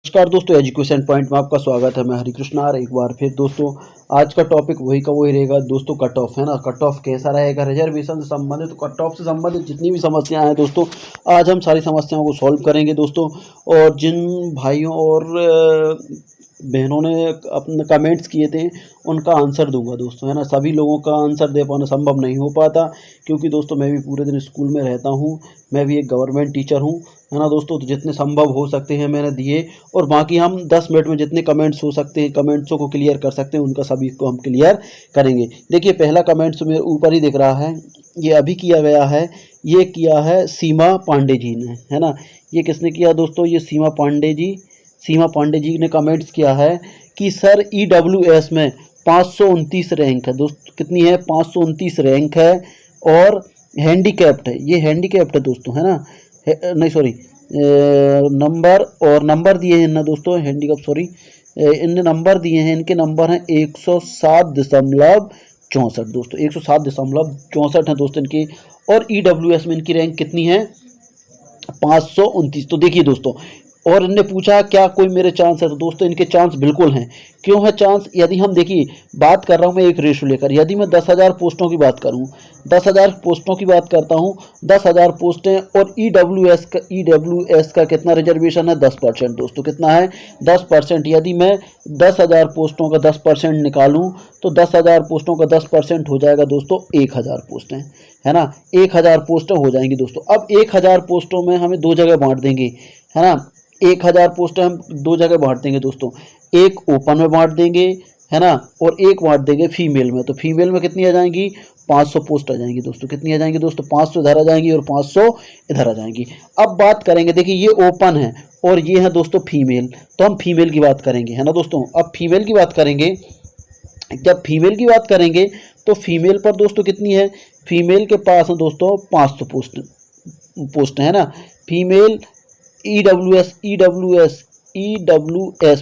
नमस्कार दोस्तों, education point में आपका स्वागत है। मैं हरिकृष्ण आर एक बार फिर दोस्तों आज का टॉपिक वही का वही रहेगा दोस्तों। कट ऑफ है ना, कट ऑफ कैसा रहेगा रिजर्वेशन से संबंधित, तो कट ऑफ से संबंधित जितनी भी समस्याएं हैं दोस्तों, आज हम सारी समस्याओं को सॉल्व करेंगे दोस्तों। और जिन भाइयों और बहनों ने अपने कमेंट्स किए थे उनका आंसर दूंगा दोस्तों, है ना। सभी लोगों का आंसर दे पाना संभव नहीं हो पाता, क्योंकि दोस्तों मैं भी पूरे दिन स्कूल में रहता हूँ, मैं भी एक गवर्नमेंट टीचर हूँ, है ना दोस्तों। तो जितने संभव हो सकते हैं मैंने दिए, और बाकी हम 10 मिनट में जितने कमेंट्स हो सकते हैं, कमेंट्सों को क्लियर कर सकते हैं, उनका सभी को हम क्लियर करेंगे। देखिए पहला कमेंट्स मेरे ऊपर ही दिख रहा है, ये अभी किया गया है, ये किया है सीमा पांडे जी ने, है ना। ये किसने किया दोस्तों? ये सीमा पांडे जी ने कमेंट्स किया है कि सर EWS में 529 रैंक है दोस्तों। कितनी है? 529 रैंक है, और हैंडीकैप्ड है, ये हैंडीकैप्ड है दोस्तों, है ना। नहीं सॉरी, नंबर दिए हैं ना दोस्तों, हैंडीकैप सॉरी, इनने नंबर दिए हैं, इनके नंबर हैं 107.64 दोस्तों, 107.64 है दोस्तों इनकी। और EWS में इनकी रैंक कितनी है? 529। तो देखिए दोस्तों, और इनने पूछा क्या कोई मेरे चांस है, तो दोस्तों इनके चांस बिल्कुल हैं। क्यों है चांस? यदि हम देखिए, बात कर रहा हूँ मैं एक रेशो लेकर, यदि मैं 10,000 पोस्टों की बात करूँ, 10,000 पोस्टों की बात करता हूँ, 10,000 पोस्टें, और EWS का कितना रिजर्वेशन है? 10% दोस्तों। कितना है? 10%। यदि मैं 10,000 पोस्टों का 10% निकालूं तो 10,000 पोस्टों का 10% हो जाएगा दोस्तों 1,000 पोस्टें, है ना। 1,000 पोस्टें हो जाएंगी दोस्तों। अब 1,000 पोस्टों में हमें दो जगह बांट देंगे, है ना। 1,000 पोस्टें हम दो जगह बांट देंगे दोस्तों, एक ओपन में बांट देंगे, है ना, और एक बांट देंगे फीमेल में। तो फीमेल में कितनी आ जाएंगी? 500 पोस्ट आ जाएंगी दोस्तों। कितनी आ जाएंगी दोस्तों? 500 इधर आ जाएंगी और 500 इधर आ जाएंगी। अब बात करेंगे, देखिए ये ओपन है और ये है दोस्तों फीमेल, तो हम फीमेल की बात करेंगे, है ना दोस्तों। अब फीमेल की बात करेंगे, जब फीमेल की बात करेंगे तो फीमेल पर दोस्तों कितनी है? फीमेल के पास है दोस्तों 500 पोस्ट, है ना। फीमेल ईडब्ल्यू एस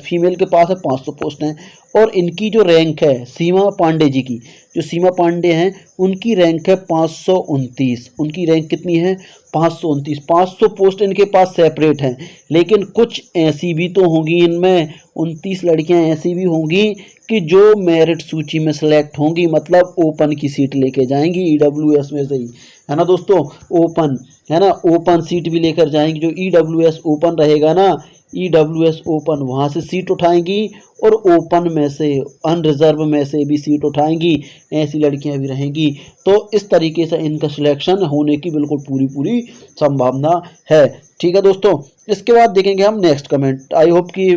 फीमेल के पास है 500 पोस्ट हैं। और इनकी जो रैंक है सीमा पांडे जी की, जो सीमा पांडे हैं उनकी रैंक है 529। उनकी रैंक कितनी है? 529। 500 पोस्ट इनके पास सेपरेट हैं, लेकिन कुछ ऐसी भी तो होंगी इनमें, 29 लड़कियां ऐसी भी होंगी कि जो मेरिट सूची में सिलेक्ट होंगी, मतलब ओपन की सीट लेके जाएंगी EWS में से ही, है ना दोस्तों। ओपन, है ना, ओपन सीट भी लेकर जाएंगी। जो EWS ओपन रहेगा ना, EWS ओपन, वहाँ से सीट उठाएंगी, और ओपन में से, अनरिजर्व में से भी सीट उठाएंगी, ऐसी लड़कियां भी रहेंगी। तो इस तरीके से इनका सिलेक्शन होने की बिल्कुल पूरी संभावना है। ठीक है दोस्तों, इसके बाद देखेंगे हम नेक्स्ट कमेंट। आई होप कि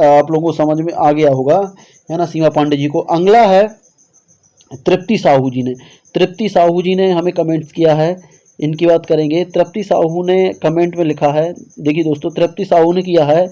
आप लोगों को समझ में आ गया होगा, है ना, सीमा पांडे जी को। अगला है तृप्ति साहू जी ने। तृप्ति साहू जी ने हमें कमेंट्स किया है, इनकी बात करेंगे। तृप्ति साहू ने कमेंट में लिखा है, देखिए दोस्तों, तृप्ति साहू ने किया है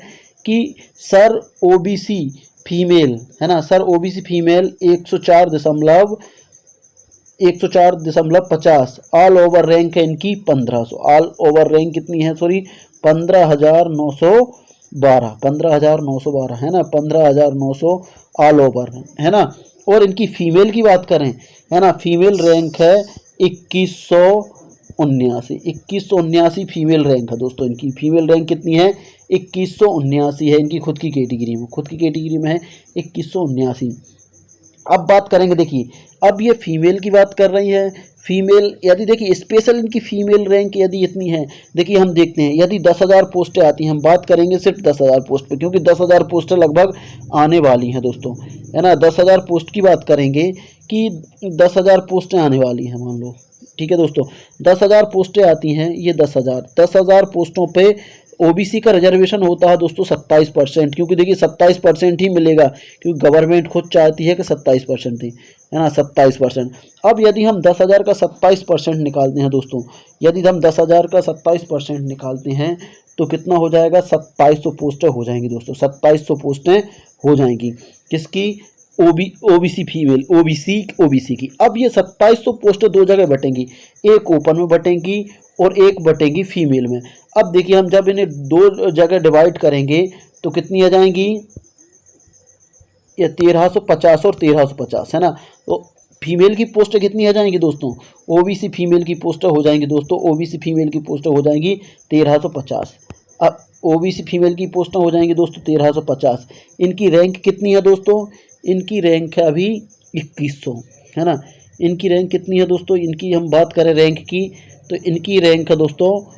कि सर OBC फीमेल, है ना, sir OBC female 104.50, all over rank है इनकी 1500। ऑल ओवर रैंक कितनी है? सॉरी, 15,912, है ना, 15,900 ऑल ओवर, है ना। और इनकी फीमेल की बात करें, है ना, फीमेल रैंक है 2179 फीमेल रैंक है दोस्तों। इनकी फीमेल रैंक कितनी है? 2179 है इनकी खुद की कैटेगरी में है 2179। अब बात करेंगे, देखिए अब ये फीमेल की बात कर रही है। फीमेल, यदि देखिए स्पेशल इनकी फीमेल रैंक यदि इतनी है, देखिए हम देखते हैं, यदि 10,000 पोस्टें आती हैं, हम बात करेंगे सिर्फ 10,000 पोस्ट पे, क्योंकि 10,000 पोस्टें लगभग आने वाली हैं दोस्तों, है ना। 10,000 पोस्ट की बात करेंगे कि 10,000 पोस्टें आने वाली हैं, मान लो, ठीक है दोस्तों। 10,000 पोस्टें आती हैं, ये 10,000 पोस्टों पे OBC का रिजर्वेशन होता है दोस्तों 27%, क्योंकि देखिए 27% ही मिलेगा, क्योंकि गवर्नमेंट खुद चाहती है कि 27% थी, है ना, 27%। अब यदि हम 10,000 का 27% निकालते हैं दोस्तों, यदि हम 10,000 का 27% निकालते हैं तो कितना हो जाएगा? 2700 पोस्टें हो जाएंगी दोस्तों, 2700 पोस्टें हो जाएंगी। किसकी? OBC फीमेल, OBC की। अब ये 2700 पोस्टें दो जगह बटेंगी, एक ओपन में बटेंगी और एक बटेंगी फीमेल में। अब देखिए हम जब इन्हें दो जगह डिवाइड करेंगे तो कितनी आ जाएंगी? ये 1350 और 1350, है ना। तो फीमेल की पोस्टें कितनी आ जाएंगी दोस्तों? OBC फीमेल की पोस्टें हो जाएंगी दोस्तों, OBC फीमेल की पोस्टें हो जाएंगी 1350। अब ओबीसी फीमेल की पोस्टें हो जाएंगी दोस्तों 1350। इनकी रैंक कितनी है दोस्तों? इनकी रैंक है अभी 2100, है ना। इनकी रैंक कितनी है दोस्तों? इनकी हम बात करें रैंक की तो इनकी रैंक है दोस्तों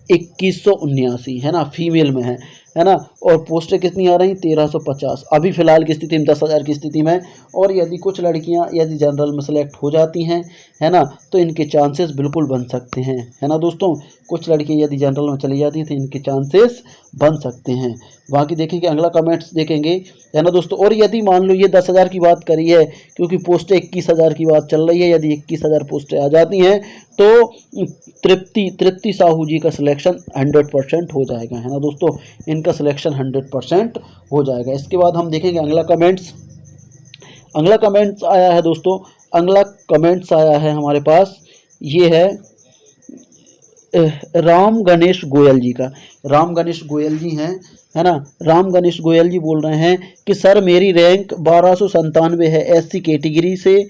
2179, है ना, फीमेल में है ना। और पोस्टें कितनी आ रही? 1350 अभी फ़िलहाल की स्थिति में 10,000 की स्थिति में। और यदि कुछ लड़कियां यदि जनरल में सेलेक्ट हो जाती हैं, है ना, तो इनके चांसेस बिल्कुल बन सकते हैं, है ना दोस्तों। कुछ लड़कियां यदि जनरल में चली जाती हैं तो इनके चांसेस बन सकते हैं। बाकी देखेंगे अगला कमेंट्स देखेंगे, है ना दोस्तों। और यदि मान लो ये 10,000 की बात करी है, क्योंकि पोस्टें 21,000 की बात चल रही है, यदि 21,000 पोस्टें आ जाती हैं तो तृप्ति साहू जी का सिलेक्शन 100% हो जाएगा, है ना दोस्तों। इनका सिलेक्शन 100% हो जाएगा। इसके बाद हम देखेंगे अगला कमेंट्स। अगला कमेंट्स आया है दोस्तों, अगला कमेंट्स आया है हमारे पास, ये है राम गणेश गोयल जी का। राम गणेश गोयल जी हैं, है ना। राम गणेश गोयल जी बोल रहे हैं कि सर मेरी रैंक 1297 है एससी कैटेगरी से,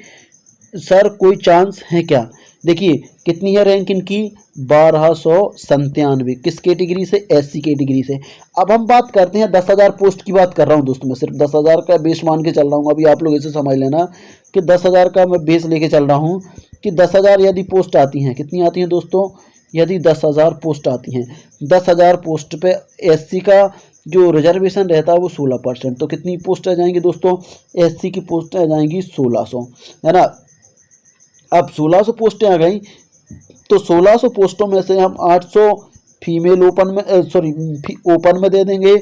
सर कोई चांस है क्या? देखिए कितनी है रैंक इनकी? 1297। किस कैटेगरी से? एससी कैटेगरी से। अब हम बात करते हैं 10,000 पोस्ट की बात कर रहा हूँ दोस्तों, मैं सिर्फ 10,000 का बेस मान के चल रहा हूँ। अभी आप लोग इसे समझ लेना कि 10,000 का मैं बेस लेके चल रहा हूँ कि 10,000 यदि पोस्ट आती हैं, कितनी आती हैं दोस्तों? यदि 10,000 पोस्ट आती हैं, 10,000 पोस्ट पे एससी का जो रिजर्वेशन रहता है वो 16%। तो कितनी पोस्ट आ जाएंगी दोस्तों? एससी की पोस्ट आ जाएंगी 1600, है ना। अब 1600 पोस्टें आ गई तो 1600 पोस्टों में से हम 800 फीमेल ओपन में ओपन में दे देंगे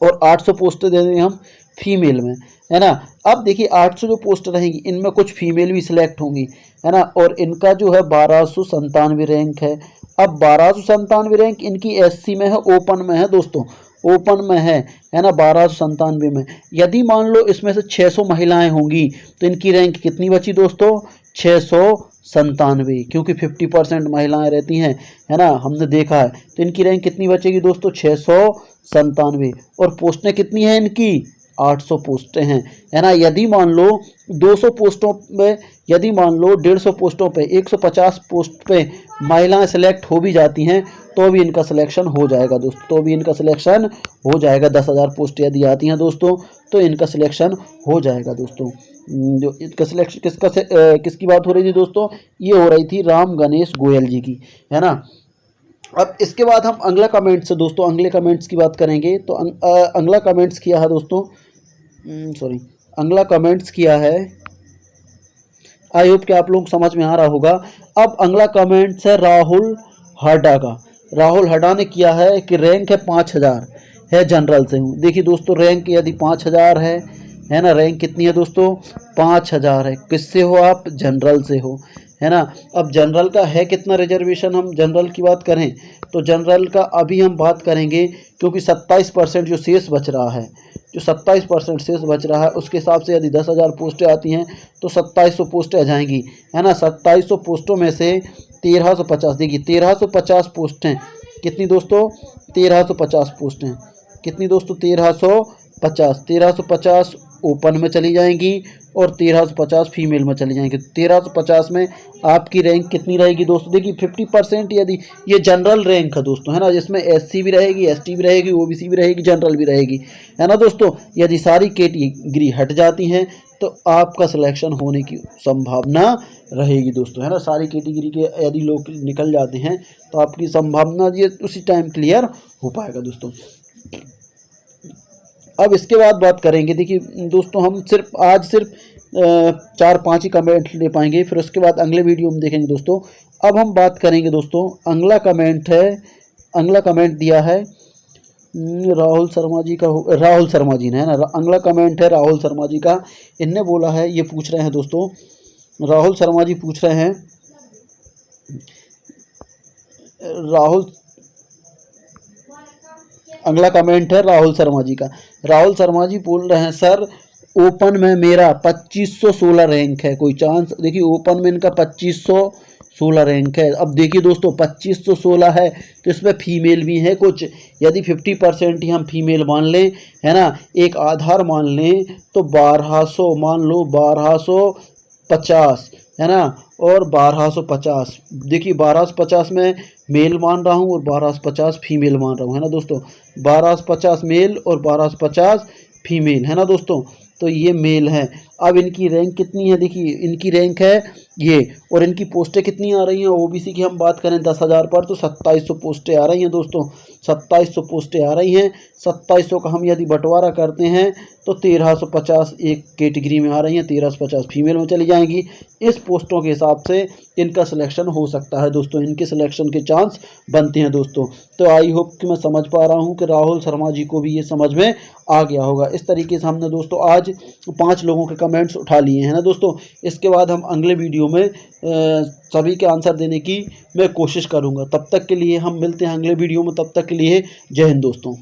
और 800 पोस्टें दे देंगे हम फीमेल में, है ना। अब देखिए 800 जो पोस्ट रहेंगी इनमें कुछ फीमेल भी सिलेक्ट होंगी, है ना। और इनका जो है 1297 रैंक है। अब 1297 रैंक इनकी एससी में है, ओपन में है दोस्तों, ओपन में है ना, 1297 में। यदि मान लो इसमें से 600 महिलाएं होंगी तो इनकी रैंक कितनी बची दोस्तों? 697, क्योंकि 50% महिलाएं रहती हैं, है ना, हमने देखा है। तो इनकी रैंक कितनी बचेगी दोस्तों? 697। और पोस्टें कितनी हैं इनकी? 800 पोस्टें हैं, है ना। यदि मान लो 200 पोस्टों में, यदि मान लो 150 पोस्टों पे, 150 पोस्ट पे महिलाएं सेलेक्ट हो भी जाती हैं तो भी इनका सिलेक्शन हो जाएगा दोस्तों, तो भी इनका सिलेक्शन हो जाएगा। 10,000 पोस्ट यदि आती हैं दोस्तों तो इनका सिलेक्शन हो जाएगा दोस्तों। जो इसका सिलेक्शन किसकी बात हो रही थी दोस्तों? ये हो रही थी राम गणेश गोयल जी की, है ना। अब इसके बाद हम अगला कमेंट्स दोस्तों, अगले कमेंट्स की बात करेंगे तो अगला कमेंट्स किया है दोस्तों, अगला कमेंट्स किया है, आई होप कि आप लोग समझ में आ रहा होगा। अब अगला कमेंट्स है राहुल हड्डा का। राहुल हड्डा ने किया है कि रैंक है 5000 है, जनरल से हूँ। देखिए दोस्तों रैंक यदि 5000 है ना, रैंक कितनी है दोस्तों? 5000 है। किससे हो आप? जनरल से हो, है ना। अब जनरल का है कितना रिजर्वेशन? हम जनरल की बात करें तो जनरल का अभी हम बात करेंगे, क्योंकि 27% जो शेष बच रहा है, जो 27% शेष बच रहा है उसके हिसाब से यदि 10,000 पोस्टें आती हैं तो 2700 पोस्टें आ जाएंगी, है ना। 2700 पोस्टों में से 1350, देखिए 1350 पोस्टें कितनी दोस्तों? 1350 पोस्टें कितनी दोस्तों? 1350 ओपन में चली जाएंगी और 1350 फीमेल में चली जाएंगी। 1350 में आपकी रैंक कितनी रहेगी दोस्तों? देखिए 50% यदि ये जनरल रैंक है दोस्तों, है ना, जिसमें एससी भी रहेगी, एसटी भी रहेगी, ओबीसी भी रहेगी, जनरल भी रहेगी, है ना दोस्तों। यदि सारी कैटेगरी हट जाती हैं तो आपका सिलेक्शन होने की संभावना रहेगी दोस्तों, है ना। सारी कैटेगरी के यदि लोग निकल जाते हैं तो आपकी संभावना ये उसी टाइम क्लियर हो पाएगा दोस्तों। अब इसके बाद बात करेंगे, देखिए दोस्तों हम आज सिर्फ 4-5 ही कमेंट ले पाएंगे, फिर उसके बाद अगले वीडियो में देखेंगे दोस्तों। अब हम बात करेंगे दोस्तों, अगला कमेंट है, अगला कमेंट दिया है राहुल शर्मा जी का, राहुल शर्मा जी ने, है ना। अगला कमेंट है राहुल शर्मा जी का। इनने बोला है, ये पूछ रहे हैं दोस्तों, राहुल शर्मा जी पूछ रहे हैं, अगला कमेंट है राहुल शर्मा जी का। राहुल शर्मा जी बोल रहे हैं सर ओपन में मेरा 2516 रैंक है, कोई चांस? देखिए ओपन में इनका 2516 रैंक है। अब देखिए दोस्तों 2516 है तो इसमें फीमेल भी है कुछ। यदि 50% ही हम फीमेल मान लें, है ना, एक आधार मान लें तो 1200 मान लो, 1250, है ना, और 1250। देखिए 1250 में मेल मान रहा हूँ और 1250 फीमेल मान रहा हूँ, है ना दोस्तों। 1250 मेल और 1250 फीमेल, है ना दोस्तों। तो ये मेल है। अब इनकी रैंक कितनी है, देखिए इनकी रैंक है ये, और इनकी पोस्टें कितनी आ रही हैं। ओबीसी की हम बात करें 10,000 पर, तो 2700 पोस्टें आ रही हैं दोस्तों, 2700 पोस्टें आ रही हैं। 2700 का हम यदि बंटवारा करते हैं तो 1350 एक कैटेगरी में आ रही हैं, 1350 फीमेल में चली जाएंगी। इस पोस्टों के हिसाब से इनका सिलेक्शन हो सकता है दोस्तों, इनके सिलेक्शन के चांस बनते हैं दोस्तों। तो आई होप कि मैं समझ पा रहा हूँ कि राहुल शर्मा जी को भी ये समझ में आ गया होगा। इस तरीके से हमने दोस्तों आज 5 लोगों के कमेंट्स उठा लिए हैं ना दोस्तों। इसके बाद हम अगले वीडियो में सभी के आंसर देने की मैं कोशिश करूँगा। तब तक के लिए हम मिलते हैं अगले वीडियो में, तब तक के लिए जय हिंद दोस्तों।